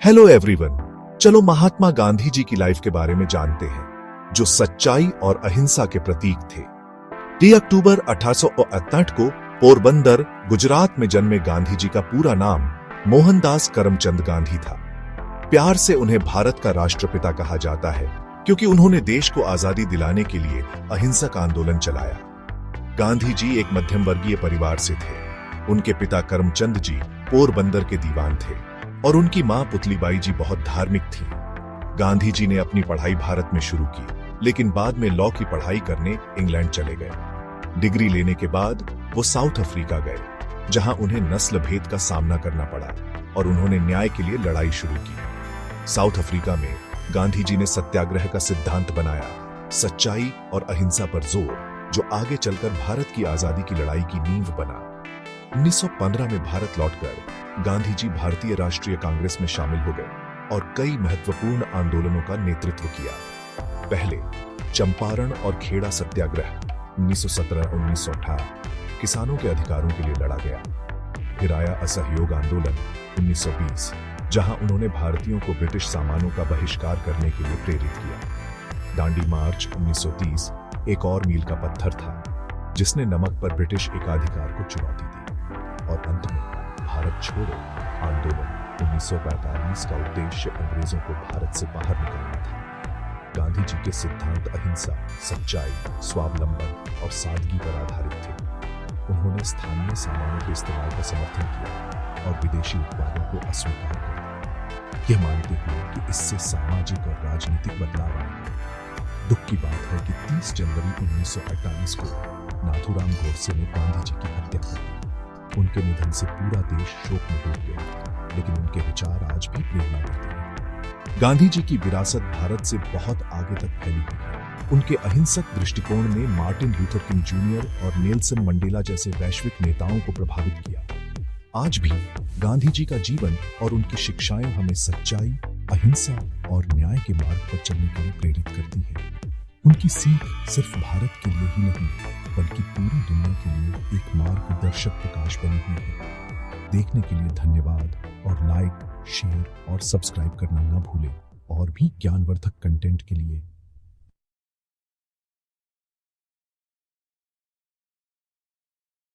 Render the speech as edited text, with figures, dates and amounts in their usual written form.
Hello everyone, चलो महात्मा गांधी जी की life के बारे में जानते हैं, जो सच्चाई और अहिंसा के प्रतीक थे। 3 अक्टूबर 1868 को पोरबंदर, गुजरात में जन्मे गांधी जी का पूरा नाम मोहनदास करमचंद गांधी था। प्यार से उन्हें भारत का राष्ट्रपिता कहा जाता है, क्योंकि उन्होंने देश को आजादी दिलाने के लिए अहिंसक आंदोलन चलाया। गांधी जी एक मध्यम वर्गीय परिवार से थे। उनके पिता करमचंद जी पोरबंदर के दीवान थे और उनकी मां पुतलीबाई जी बहुत धार्मिक थी। गांधी जी ने अपनी पढ़ाई भारत में शुरू की, लेकिन बाद में लॉ की पढ़ाई करने इंग्लैंड चले गए। डिग्री लेने के बाद वो साउथ अफ्रीका गए, जहां उन्हें नस्ल भेद का सामना करना पड़ा और उन्होंने न्याय के लिए लड़ाई शुरू की। साउथ अफ्रीका में गांधी जी ने सत्याग्रह का सिद्धांत बनाया, सच्चाई और अहिंसा पर जोर, जो आगे चलकर भारत की आजादी की लड़ाई की नींव बना। 1915 में भारत लौटकर गांधी जी भारतीय राष्ट्रीय कांग्रेस में शामिल हो गए और कई महत्वपूर्ण आंदोलनों का नेतृत्व किया। पहले चंपारण और खेड़ा सत्याग्रह 1917-1918 किसानों के अधिकारों के लिए लड़ा गया। फिर आया असहयोग आंदोलन 1920, जहां उन्होंने भारतीयों को ब्रिटिश सामानों का बहिष्कार करने के लिए प्रेरित किया। दांडी मार्च 1930 एक और मील का पत्थर था, जिसने नमक पर ब्रिटिश एकाधिकार को चुनौती दी। और अंत में भारत छोड़ो आंदोलन 1945 का उद्देश्य अंग्रेजों को भारत से बाहर निकालना था। गांधी जी के सिद्धांत अहिंसा, सच्चाई, स्वावलंबन और सादगी पर आधारित थे। उन्होंने स्थानीय सामानों के इस्तेमाल का समर्थन किया और विदेशी उत्पादों को अस्वीकार कर दिया, यह मानते हुए कि इससे सामाजिक और राजनीतिक बदलाव आएगा। दुख की बात है कि 30 जनवरी 1948 को नाथूराम गोडसे ने गांधी जी की हत्या कर दी। उनके निधन से पूरा देश शोक में डूब गया, लेकिन उनके विचार आज भी प्रेरणा देते हैं। गांधी जी की विरासत भारत से बहुत आगे तक फैली हुई है। उनके अहिंसक दृष्टिकोण ने मार्टिन लूथर किंग जूनियर और नेल्सन मंडेला जैसे वैश्विक नेताओं को प्रभावित किया। आज भी गांधी जी का जीवन और उनकी शिक्षाएं हमें सच्चाई, अहिंसा और न्याय के मार्ग पर चलने के लिए प्रेरित करती है। उनकी सीख सिर्फ भारत के लिए ही नहीं, बल्कि पूरी दुनिया के लिए एक मार्गदर्शक प्रकाश बनी हुई है। देखने के लिए धन्यवाद और लाइक, शेयर और सब्सक्राइब करना न भूलें। और भी ज्ञानवर्धक कंटेंट के लिए